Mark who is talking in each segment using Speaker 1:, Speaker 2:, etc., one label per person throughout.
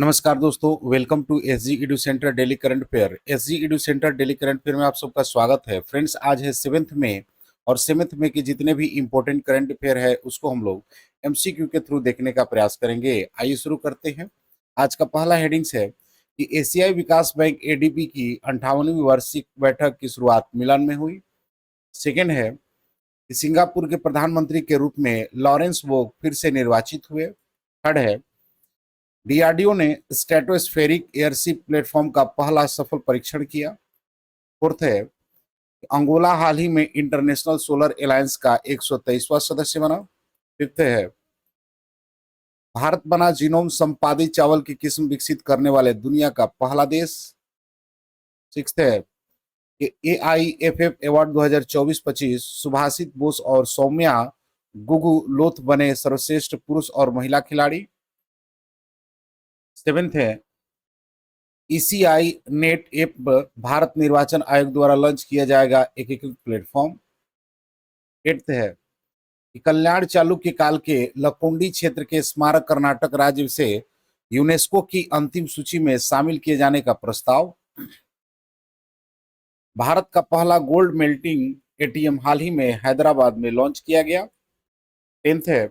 Speaker 1: नमस्कार दोस्तों, welcome to SG Edu centre daily current affair. SG Edu centre daily current affair में आप सबका स्वागत है। फ्रेंड्स, आज है 7th में और 7th में के जितने भी इंपॉर्टेंट करंट अफेयर है उसको हम लोग एमसीक्यू के थ्रू देखने का प्रयास करेंगे। आइए शुरू करते हैं। आज का पहला हेडिंग्स है कि एशियाई विकास बैंक एडीबी की 58वीं वार्षिक बैठक की शुरुआत मिलान में हुई। सेकेंड है कि सिंगापुर के प्रधानमंत्री के रूप में लॉरेंस वोग फिर से निर्वाचित हुए। थर्ड है डीआरडीओ ने स्ट्रेटोस्फेरिक एयरशिप प्लेटफॉर्म का पहला सफल परीक्षण किया। फोर्थ है अंगोला हाल ही में इंटरनेशनल सोलर अलायंस का 123वां सदस्य बना। फिफ्थ है भारत बना जीनोम संपादित चावल की किस्म विकसित करने वाले दुनिया का पहला देश। सिक्स्थ है कि एआईएफएफ अवार्ड 2024-25 सुभाषित बोस और सौम्या गुगु लोथ बने सर्वश्रेष्ठ पुरुष और महिला खिलाड़ी। सेवेंथ है ईसीआई नेट ऐप भारत निर्वाचन आयोग द्वारा लॉन्च किया जाएगा एकीकृत प्लेटफॉर्म। एट्थ है कि कल्याण चालुक्य काल के लकुंडी क्षेत्र के स्मारक कर्नाटक राज्य से यूनेस्को की अंतिम सूची में शामिल किए जाने का प्रस्ताव। भारत का पहला गोल्ड मेल्टिंग एटीएम हाल ही में हैदराबाद में लॉन्च किया गया। टेंथ है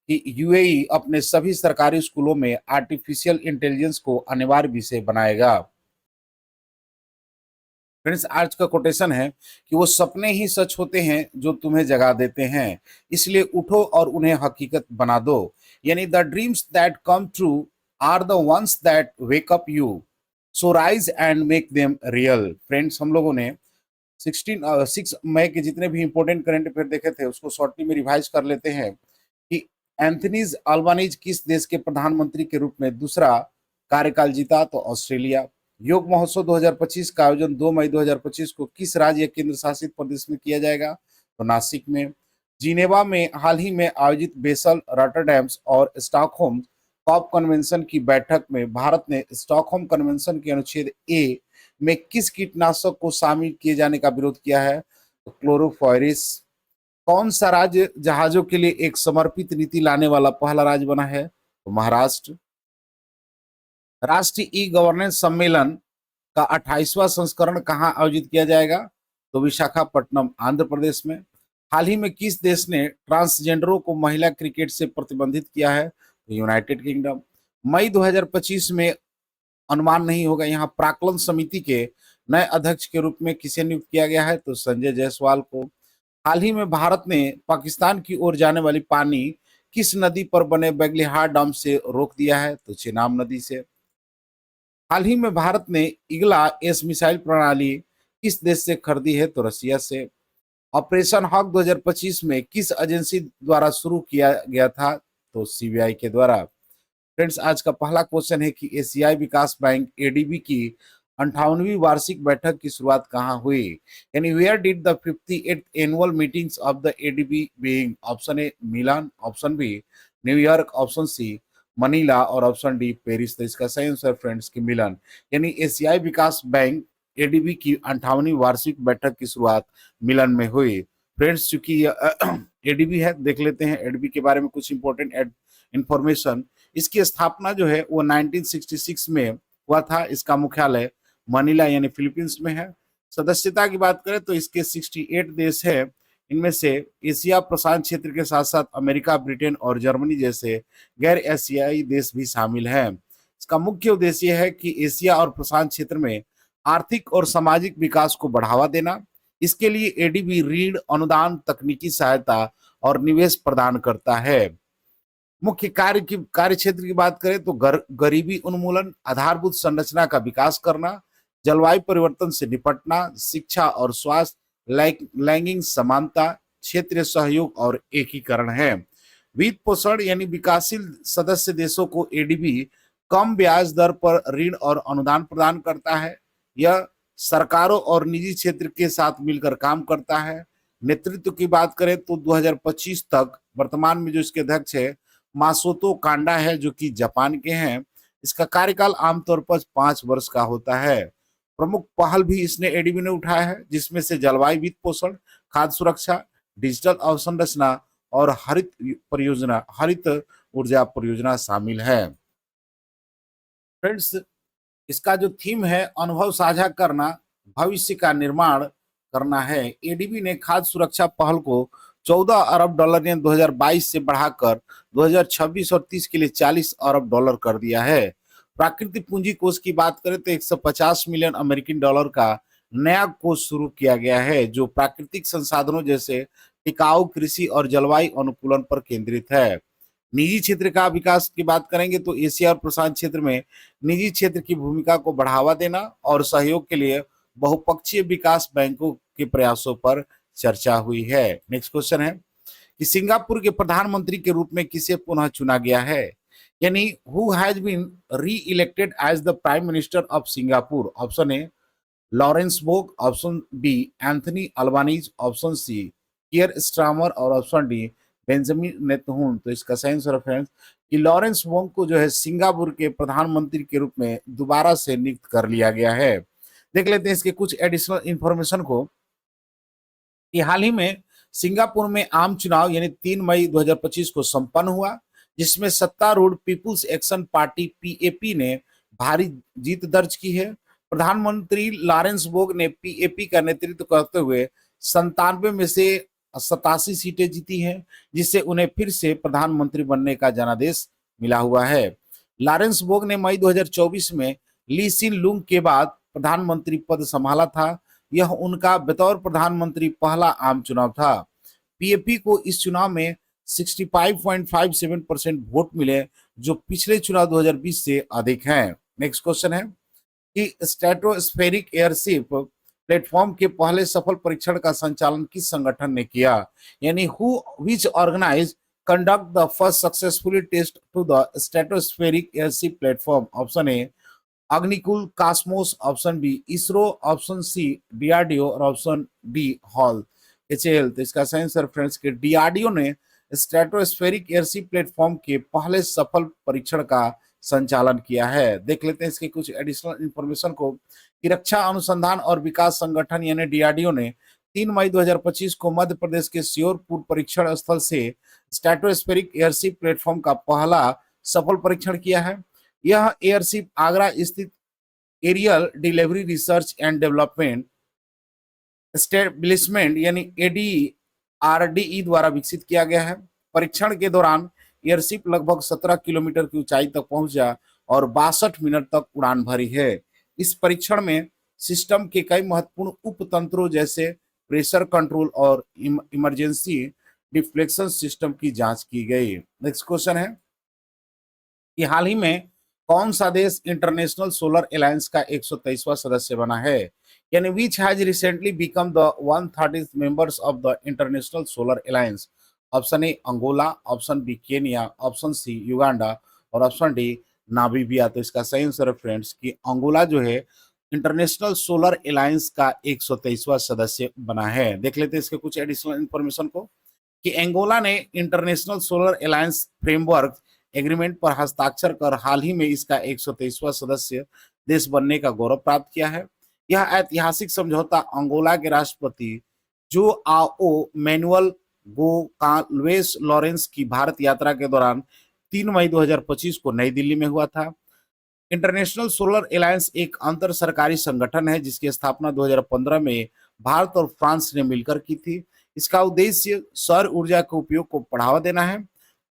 Speaker 1: कि यूएई अपने सभी सरकारी स्कूलों में आर्टिफिशियल इंटेलिजेंस को अनिवार्य विषय बनाएगा। फ्रेंड्स, आज का कोटेशन है कि वो सपने ही सच होते हैं जो तुम्हें जगा देते हैं, इसलिए उठो और उन्हें हकीकत बना दो। यानी the dreams that come true are the ones that wake up you, so rise and make them real. Friends, हम लोगों ने 6 मई के जितने भी इंपॉर्टेंट करंट अफेयर देखे थे उसको शॉर्टली में रिवाइज कर लेते हैं कि एंथनीज अल्बानीज किस देश के प्रधानमंत्री के रूप में दूसरा कार्यकाल जीता? तो ऑस्ट्रेलिया। योग महोत्सव 2025 का आयोजन 2 मई 2025 को किस राज्य या केंद्र शासित प्रदेश में किया जाएगा? तो नासिक में। जिनेवा में हाल ही में आयोजित बेसल, रॉटरडैम्स और स्टॉकहोम कॉप कन्वेंशन की बैठक में भारत ने स्टॉकहोम कन्वेंशन के अनुच्छेद ए में किस कीटनाशक को शामिल किए जाने का विरोध किया है? तो क्लोरोफायरिस। कौन सा राज्य जहाजों के लिए एक समर्पित नीति लाने वाला पहला राज्य बना है? तो महाराष्ट्र। राष्ट्रीय ई गवर्नेंस सम्मेलन का 28वां संस्करण कहाँ आयोजित किया जाएगा? तो विशाखापट्टनम, आंध्र प्रदेश में। हाल ही में किस देश ने ट्रांसजेंडरों को महिला क्रिकेट से प्रतिबंधित किया है? तो यूनाइटेड किंगडम। मई 2025 में अनुमान नहीं होगा, यहाँ प्राक्कलन समिति के नए अध्यक्ष के रूप में किसे नियुक्त किया गया है? तो संजय जायसवाल को। हाल ही में भारत ने पाकिस्तान की ओर जाने वाली पानी किस नदी पर बने बेगलिहार डैम से रोक दिया है? तो चेनाब नदी से। हाल ही में भारत ने इगला एस मिसाइल प्रणाली किस देश से खरीदी है? तो रसिया से। ऑपरेशन हॉक 2025 में किस एजेंसी द्वारा शुरू किया गया था? तो सीबीआई के द्वारा। फ्रेंड्स, आज का पहला क्वेश्चन है कि एशियाई विकास बैंक एडीबी की 58वीं वार्षिक बैठक की शुरुआत कहाँ हुई? यानी where did the 58th annual meetings of the ADB being? Option A Milan, option B New York, option C Manila और ऑप्शन डी पेरिस। तो इसका सही आंसर फ्रेंड्स की मिलान। यानी एशियाई विकास बैंक एडीबी की 58वीं वार्षिक बैठक की शुरुआत मिलान में हुई। फ्रेंड्स, चूंकि एडीबी है, देख लेते हैं एडीबी के बारे में कुछ इंपॉर्टेंट इंफॉर्मेशन। इसकी स्थापना जो है वो 1966 में हुआ था। इसका मुख्यालय मनीला यानी फिलीपींस में है। सदस्यता की बात करें तो इसके 68 देश है। इनमें से एशिया प्रशांत क्षेत्र के साथ साथ अमेरिका, ब्रिटेन और जर्मनी जैसे गैर एशियाई देश भी शामिल हैं। इसका मुख्य उद्देश्य है कि एशिया और प्रशांत क्षेत्र में आर्थिक और सामाजिक विकास को बढ़ावा देना। इसके लिए एडीबी ऋण, अनुदान, तकनीकी सहायता और निवेश प्रदान करता है। मुख्य कार्य क्षेत्र की बात करें तो गरीबी उन्मूलन, आधारभूत संरचना का विकास करना, जलवायु परिवर्तन से निपटना, शिक्षा और स्वास्थ्य, लैंगिक समानता, क्षेत्रीय सहयोग और एकीकरण है। वित्त पोषण यानी विकासशील सदस्य देशों को एडीबी कम ब्याज दर पर ऋण और अनुदान प्रदान करता है। यह सरकारों और निजी क्षेत्र के साथ मिलकर काम करता है। नेतृत्व की बात करें तो 2025 तक वर्तमान में जो इसके अध्यक्ष है मासोतो कांडा है, जो कि जापान के हैं। इसका कार्यकाल आमतौर पर 5 वर्ष का होता है। प्रमुख पहल भी इसने एडीबी ने उठाया है, जिसमें से जलवायु वित्त पोषण, खाद्य सुरक्षा, डिजिटल अवसंरचना और हरित ऊर्जा परियोजना शामिल है। फ्रेंड्स, इसका जो थीम है अनुभव साझा करना, भविष्य का निर्माण करना है। एडीबी ने खाद्य सुरक्षा पहल को 14 अरब डॉलर यानी 2022 से बढ़ाकर 2026 और 30 के लिए 40 अरब डॉलर कर दिया है। प्राकृतिक पूंजी कोष की बात करें तो 150 मिलियन अमेरिकन डॉलर का नया कोष शुरू किया गया है, जो प्राकृतिक संसाधनों जैसे टिकाऊ कृषि और जलवायु अनुकूलन पर केंद्रित है। निजी क्षेत्र का विकास की बात करेंगे तो एशिया और प्रशांत क्षेत्र में निजी क्षेत्र की भूमिका को बढ़ावा देना और सहयोग के लिए बहुपक्षीय विकास बैंकों के प्रयासों पर चर्चा हुई है। नेक्स्ट क्वेश्चन है कि सिंगापुर के प्रधानमंत्री के रूप में किसे पुनः चुना गया है, यानी who has been re-elected as the prime minister of Singapore. Option A Lawrence Wong, option B Anthony Albanese, option C Keir Starmer और ऑप्शन डी बेंजामिन नेतन्याहू। तो इसका सही आंसर है फ्रेंड्स कि लॉरेंस वोंग को जो है Singapore के प्रधानमंत्री के रूप में दोबारा से नियुक्त कर लिया गया है। देख लेते हैं इसके कुछ एडिशनल इंफॉर्मेशन को कि हाल ही में सिंगापुर में आम चुनाव यानी 3 मई 2025 को संपन्न हुआ, जिसमें सत्तारूढ़ पीपुल्स एक्शन पार्टी पीएपी ने भारी जीत दर्ज की है। प्रधानमंत्री लॉरेंस बोग ने पीएपी का नेतृत्व करते हुए 97 में से 87 सीटें जीती हैं, जिससे उन्हें फिर से प्रधानमंत्री बनने का जनादेश मिला हुआ है। लॉरेंस बोग ने मई 2024 में ली सिन लुंग के बाद प्रधानमंत्री पद संभाला था। यह उनका बतौर प्रधानमंत्री पहला आम चुनाव था। पीएपी को इस चुनाव में 65.57% वोट मिले, जो पिछले चुनाव 2020 से अधिक हैं। नेक्स्ट क्वेश्चन है कि स्ट्रेटोस्फेरिक एयरशिप प्लेटफॉर्म के पहले सफल परीक्षण का संचालन किस संगठन ने किया, यानी who which organize conduct the first successfully test to the stratospheric airship platform. Option A Agnikul Cosmos, option B ISRO, option C DRDO और ऑप्शन डी हॉल एचएएल। तो इसका सही आंसर फ्रेंड्स के डीआरडीओ ने स्ट्रेटोस्फेरिक एयरशिप प्लेटफॉर्म के पहले सफल परीक्षण का संचालन किया है। देख लेते हैं इसके कुछ एडिशनल इंफॉर्मेशन को कि रक्षा अनुसंधान और विकास संगठन यानी डीआरडीओ ने 3 मई 2025 को मध्य प्रदेश के श्योरपुर परीक्षण स्थल से स्ट्रेटोस्फेरिक एयरशिप प्लेटफॉर्म का पहला सफल परीक्षण किया है। यह एयरशिप आगरा स्थित aerial delivery research and development establishment यानी एडीआरडीई द्वारा विकसित किया गया है। परीक्षण के दौरान एयरशिप लगभग 17 किलोमीटर की ऊंचाई तक पहुंचा और 62 मिनट तक उड़ान भरी है। इस परीक्षण में सिस्टम के कई महत्वपूर्ण उपतंत्रों जैसे प्रेशर कंट्रोल और इमरजेंसी डिफ्लेक्शन सिस्टम की जांच की गई। नेक्स्ट क्वेश्चन है कि हाल ही में कौन सा देश इंटरनेशनल सोलर अलायंस का 123वां सदस्य बना है, यानी which has recently become the 130th members of the international solar alliance. Option A Angola, option B Kenya, option C Uganda और ऑप्शन डी नामीबिया। तो इसका सही आंसर है फ्रेंड्स कि अंगोला जो है इंटरनेशनल सोलर अलायंस का 123वां सदस्य बना है। देख लेते हैं इसके कुछ एडिशनल इंफॉर्मेशन को कि अंगोला ने international solar alliance framework agreement पर हस्ताक्षर कर हाल ही में इसका 123वां सदस्य देश बनने का गौरव प्राप्त किया है। यह ऐतिहासिक समझौता अंगोला के राष्ट्रपति जो आओ मैनुअल गोकाल्वेस लॉरेंस की भारत यात्रा के दौरान 3 मई 2025 को नई दिल्ली में हुआ था। इंटरनेशनल सोलर अलायंस एक अंतर सरकारी संगठन है जिसकी स्थापना 2015 में भारत और फ्रांस ने मिलकर की थी। इसका उद्देश्य सौर ऊर्जा के उपयोग को बढ़ावा देना है।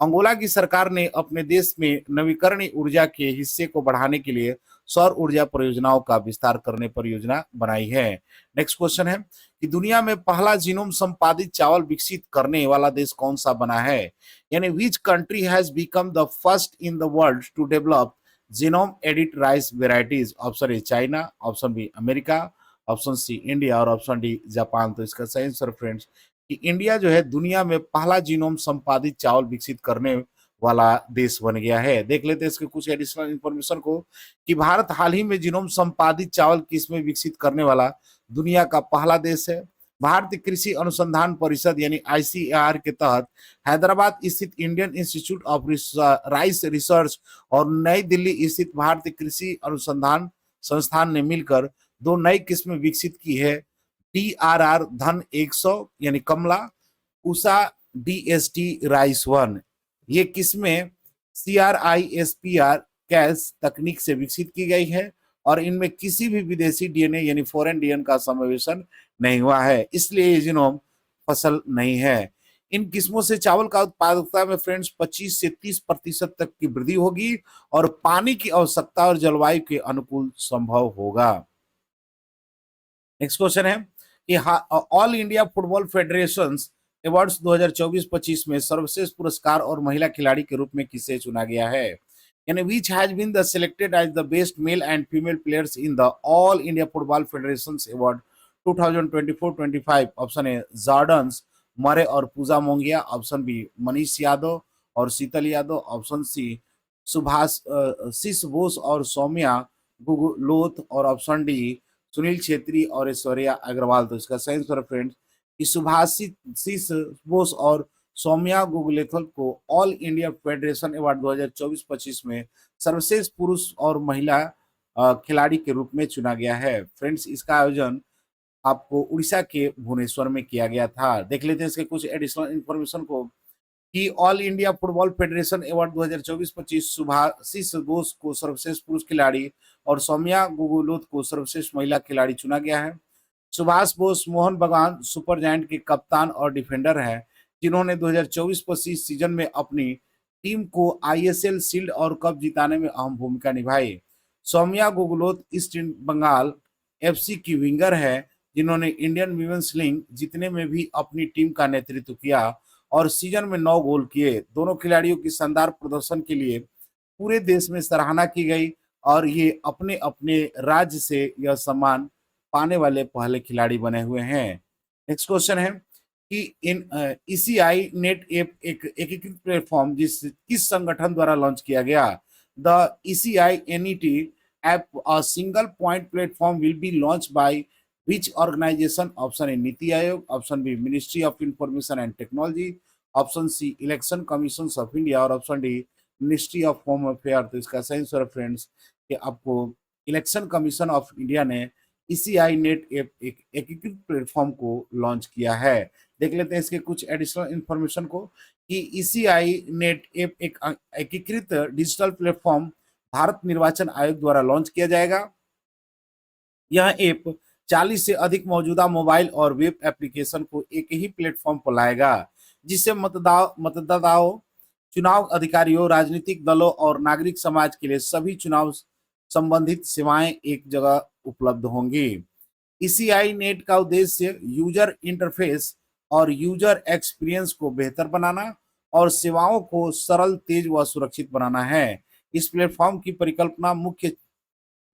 Speaker 1: अंगोला की सरकार ने अपने देश में नवीकरणीय ऊर्जा के हिस्से को बढ़ाने के लिए सौर ऊर्जा परियोजनाओं का विस्तार करने पर योजना बनाई है। नेक्स्ट क्वेश्चन है कि दुनिया में पहला जीनोम संपादित चावल विकसित करने वाला देश कौन सा बना है, यानी which country has become the first in the world to develop genome edit rice varieties. Option A China, option B America, option C India और ऑप्शन डी जापान। तो इसका सही आंसर फ्रेंड्स कि इंडिया जो है दुनिया में पहला जीनोम संपादित चावल विकसित करने वाला देश बन गया है। देख लेते हैं इसके कुछ एडिशनल इंफॉर्मेशन को कि भारत हाल ही में जीनोम संपादित चावल किस्में विकसित करने वाला दुनिया का पहला देश है। भारतीय कृषि अनुसंधान परिषद यानी आईसीएआर के तहत हैदराबाद स्थित Indian institute of rice research और नई दिल्ली स्थित भारतीय कृषि अनुसंधान संस्थान ने मिलकर 2 नई किस्में विकसित की है। DRR धन 100 यानी कमला, उषा DST राइस 1। ये किस्में CRISPR कैश तकनीक से विकसित की गई है और इनमें किसी भी विदेशी डीएनए यानी फॉरेन डीएनए का समावेशन नहीं हुआ है, इसलिए ये जीनोम फसल नहीं है। इन किस्मों से चावल का उत्पादकता में फ्रेंड्स 25 से 30% तक की वृद्धि होगी और पानी की आवश्यकता और जलवायु के अनुकूल संभव होगा। नेक्स्ट क्वेश्चन है कि all India football federation awards 2024-25 में सर्वश्रेष्ठ पुरस्कार और महिला खिलाड़ी के रूप में किसे चुना गया है, यानी which has been the selected as the best male and female players in the all India football federation award 2024-25। Option A Jordans Murray और पूजा मोंगिया, ऑप्शन बी मनीष यादव और शीतल यादव, ऑप्शन सी सुभाष शीश बोस और सौम्या गुगलोत और ऑप्शन डी सुनील छेत्री और ऐश्वर्या अग्रवाल। तो इसका सही आंसर फ्रेंड्स कि सुभाषिस बोस और सौम्या गुगलेथल को ऑल इंडिया फेडरेशन अवार्ड 2024-25 में सर्वश्रेष्ठ पुरुष और महिला खिलाड़ी के रूप में चुना गया है। फ्रेंड्स इसका आयोजन आपको उड़ीसा के भुवनेश्वर में किया गया था। देख लेते हैं इसके कुछ एडिशनल इंफॉर्मेशन को कि all India football federation award 2024-25 Subhashis Bose को सर्वश्रेष्ठ पुरुष खिलाड़ी और सौम्या गुगुलोत को सर्वश्रेष्ठ महिला खिलाड़ी चुना गया है। सुभाष बोस मोहन बगान सुपर जायंट के कप्तान और डिफेंडर हैं, जिन्होंने 2024-25 सीजन में अपनी टीम को आईएसएल शील्ड और कप जिताने में अहम भूमिका निभाई। सौम्या गुगुलोत ईस्ट बंगाल एफसी की विंगर है, जिन्होंने इंडियन वीमेंस लीग जीतने में भी अपनी टीम का नेतृत्व किया और सीजन में 9 गोल किए। दोनों खिलाड़ियों की शानदार प्रदर्शन के लिए पूरे देश में सराहना की गई और ये अपने अपने राज्य से यह सम्मान पाने वाले पहले खिलाड़ी बने हुए हैं। नेक्स्ट क्वेश्चन है कि इन ईसीआई नेट ऐप एक एकीकृत प्लेटफॉर्म किस संगठन द्वारा लॉन्च किया गया। The ECI NET app a single point platform will be launch by which organisation. Option A Niti Aayog, option B ministry of information and technology, option C election commission of India और option D ministry of home affair. तो इसका सही answer friends कि आपको election commission of India ने ECI net app एक एकीकृत platform को लॉन्च किया है। देख लेते हैं इसके कुछ एडिशनल इंफॉर्मेशन को कि ईसीआई नेट ऐप एक एकीकृत डिजिटल प्लेटफॉर्म भारत निर्वाचन आयोग द्वारा लॉन्च किया जाएगा। यह ऐप 40 से अधिक मौजूदा मोबाइल और वेब एप्लीकेशन को एक ही प्लेटफॉर्म पर लाएगा, जिससे मतदाताओं, चुनाव अधिकारियों, राजनीतिक दलों और नागरिक समाज के लिए सभी चुनाव संबंधित सेवाएं एक जगह उपलब्ध होंगी। ईसीआई नेट का उद्देश्य यूजर इंटरफेस और यूजर एक्सपीरियंस को बेहतर बनाना और सेवाओं को सरल, तेज व सुरक्षित बनाना है। इस प्लेटफॉर्म की परिकल्पना मुख्य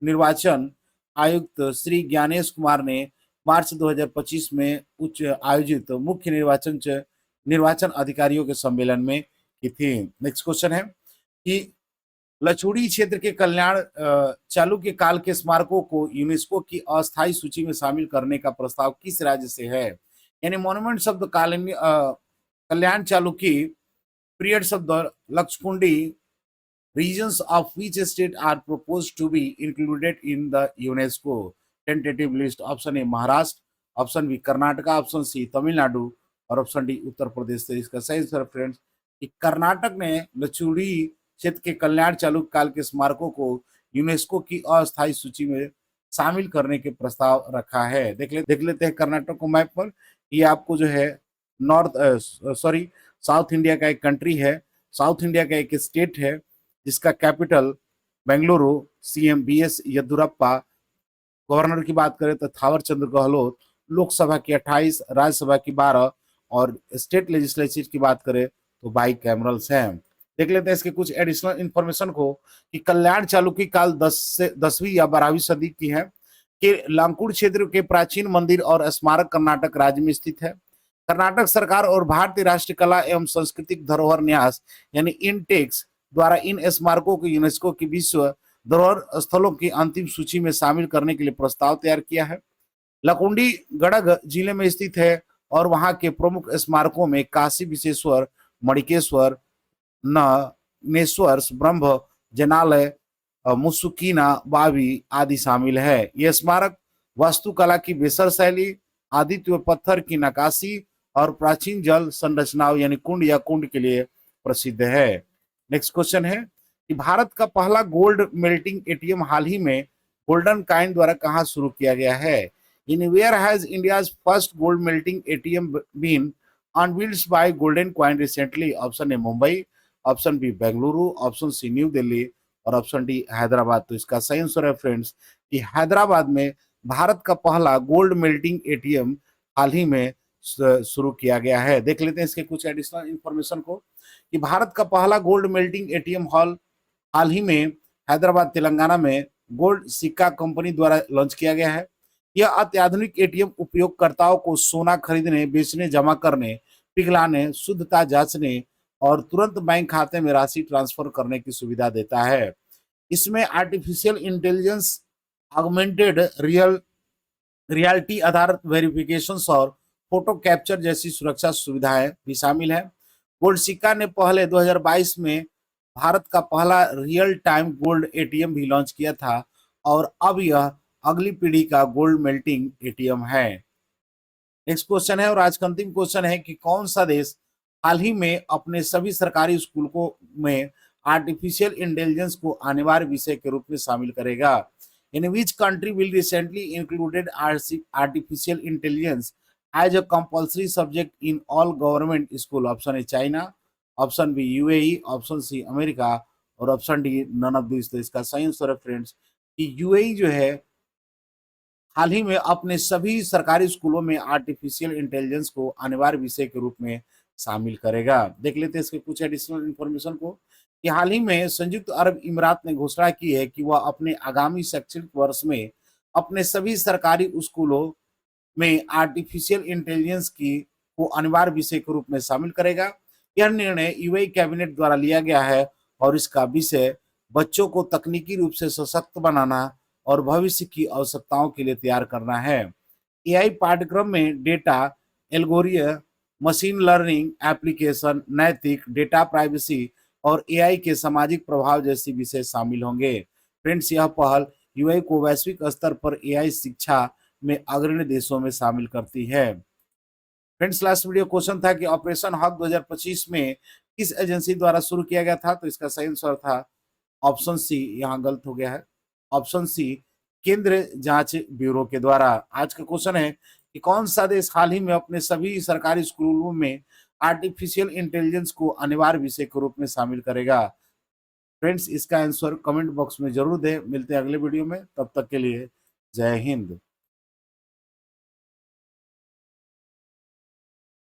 Speaker 1: निर्वाचन आयुक्त श्री ज्ञानेश कुमार ने मार्च 2025 में उच्च आयोजित मुख्य निर्वाचन अधिकारियों के सम्मेलन में की थी। नेक्स्ट क्वेश्चन है कि लचूड़ी क्षेत्र के कल्याण चालुक्य काल के स्मारकों को यूनेस्को की अस्थायी सूची में शामिल करने का प्रस्ताव किस राज्य से है, यानी मॉन्यूमेंट शब्द कल्याण चालुक्य पीरियड शब्द लक्षकुंडी regions of which state are proposed to be included in the UNESCO tentative list। Option A Maharashtra, option B Karnataka, option C Tamil Nadu और ऑप्शन डी उत्तर प्रदेश। से इसका सही आंसर फ्रेंड्स कि कर्नाटक ने लचूड़ी क्षेत्र के कल्याण चालुक्य काल के स्मारकों को यूनेस्को की अस्थायी सूची में शामिल करने के प्रस्ताव रखा है। देख लेते हैं कर्नाटक को मैप पर। ये आपको जो है साउथ इंडिया का एक कंट्री है, साउथ इंडिया का एक स्टेट है जिसका capital Bengaluru. CM BS Yediyurappa, governor की बात करें तो थावर चंद्र गहलोत, लोकसभा की 28, राज्यसभा की 12 और स्टेट लेजिस्लेचर की बात करें तो बाइकैमरल्स हैं। देख लेते हैं इसके कुछ एडिशनल इंफॉर्मेशन को कि कल्याण चालुक्य काल 10वीं या 12वीं सदी की है कि लांकुड़ क्षेत्र के प्राचीन मंदिर और स्मारक कर्नाटक राज्य में स्थित है। कर्नाटक सरकार और भारतीय राष्ट्रीय कला एवं सांस्कृतिक धरोहर न्यास यानी इनटेक्स द्वारा इन स्मारकों को यूनेस्को की विश्व धरोहर स्थलों की अंतिम सूची में शामिल करने के लिए प्रस्ताव तैयार किया है। लकुंडी गड़ग जिले में स्थित है और वहां के प्रमुख स्मारकों में काशी विश्वेश्वर, मणिकेश्वर, नेश्वर, ब्रह्म जनालय, मुसुकीना बावी आदि शामिल है। यह स्मारक वास्तुकला की बेसर शैली, आदित्य पत्थर की नक्काशी और प्राचीन जल संरचनाओं यानी कुंड या कुंड के लिए प्रसिद्ध है। नेक्स्ट क्वेश्चन है कि भारत का पहला गोल्ड मेल्टिंग एटीएम हाल ही में गोल्डन काइन द्वारा कहाँ शुरू किया गया है? In where has India's first gold melting ATM been unveiled by golden coin recently? Option A Mumbai, option B Bengaluru, option C new Delhi और ऑप्शन डी हैदराबाद। तो इसका सही आंसर है फ्रेंड्स कि हैदराबाद में भारत का पहला गोल्ड मेल्टिंग एटीएम हाल ही में शुरू किया गया है। देख लेते हैं इसके कुछ एडिशनल इंफॉर्मेशन को कि भारत का पहला गोल्ड मेल्टिंग एटीएम हाल ही में हैदराबाद तेलंगाना में गोल्ड सिक्का कंपनी द्वारा लॉन्च किया गया है। यह अत्याधुनिक एटीएम उपयोगकर्ताओं को सोना खरीदने, बेचने, जमा करने, पिघलाने, शुद्धता जांचने और तुरंत बैंक खाते में राशि ट्रांसफर करने की सुविधा देता है। इसमें आर्टिफिशियल इंटेलिजेंस, ऑगमेंटेड रियलिटी आधारित वेरिफिकेशन और फोटो कैप्चर जैसी सुरक्षा सुविधाएं भी शामिल है। गोल्ड सिक्का ने पहले 2022 में भारत का पहला रियल टाइम गोल्ड एटीएम भी लॉन्च किया था और अब यह अगली पीढ़ी का गोल्ड मेल्टिंग एटीएम है। नेक्स्ट क्वेश्चन है और आज का अंतिम क्वेश्चन है कि कौन सा देश हाल ही में अपने सभी सरकारी स्कूलों में आर्टिफिशियल इंटेलिजेंस को अनिवार्य विषय के रूप में शामिल करेगा? In which country will recently included artificial intelligence as a compulsory subject in all government school? Option A China, option B UAE, option C America और option D none of this. तो इसका सही आंसर है friends कि UAE जो है हाल ही में अपने सभी सरकारी स्कूलों में आर्टिफिशियल इंटेलिजेंस को अनिवार्य विषय के रूप में शामिल करेगा। देख लेते हैं इसके कुछ एडिशनल इंफॉर्मेशन को कि हाल ही में संयुक्त अरब इमारात ने घोषणा की है कि वह अपने आगामी शैक्षणिक वर्ष में अपने सभी सरकारी स्कूलों में आर्टिफिशियल इंटेलिजेंस की को अनिवार्य विषय के रूप में शामिल करेगा। यह निर्णय यूएई कैबिनेट द्वारा लिया गया है और इसका विषय बच्चों को तकनीकी रूप से सशक्त बनाना और भविष्य की आवश्यकताओं के लिए तैयार करना है। एआई पाठ्यक्रम में data, algorithm, machine learning application, नैतिक, डेटा प्राइवेसी और एआई के सामाजिक प्रभाव जैसे विषय शामिल होंगे। फ्रेंड्स, यह पहल यूएई को वैश्विक स्तर पर एआई शिक्षा में अग्रणी देशों में शामिल करती है। फ्रेंड्स, लास्ट वीडियो क्वेश्चन था कि ऑपरेशन हक 2025 में किस एजेंसी द्वारा शुरू किया गया था? तो इसका सही आंसर था ऑप्शन सी। यहाँ गलत हो गया है, ऑप्शन सी केंद्रीय जांच ब्यूरो के द्वारा। आज का क्वेश्चन है कि कौन सा देश हाल ही में अपने सभी सरकारी स्कूलों में आर्टिफिशियल इंटेलिजेंस को अनिवार्य विषय के रूप में शामिल करेगा? फ्रेंड्स, इसका आंसर कमेंट बॉक्स में जरूर दें। मिलते हैं अगले वीडियो में, तब तक के लिए जय हिंद।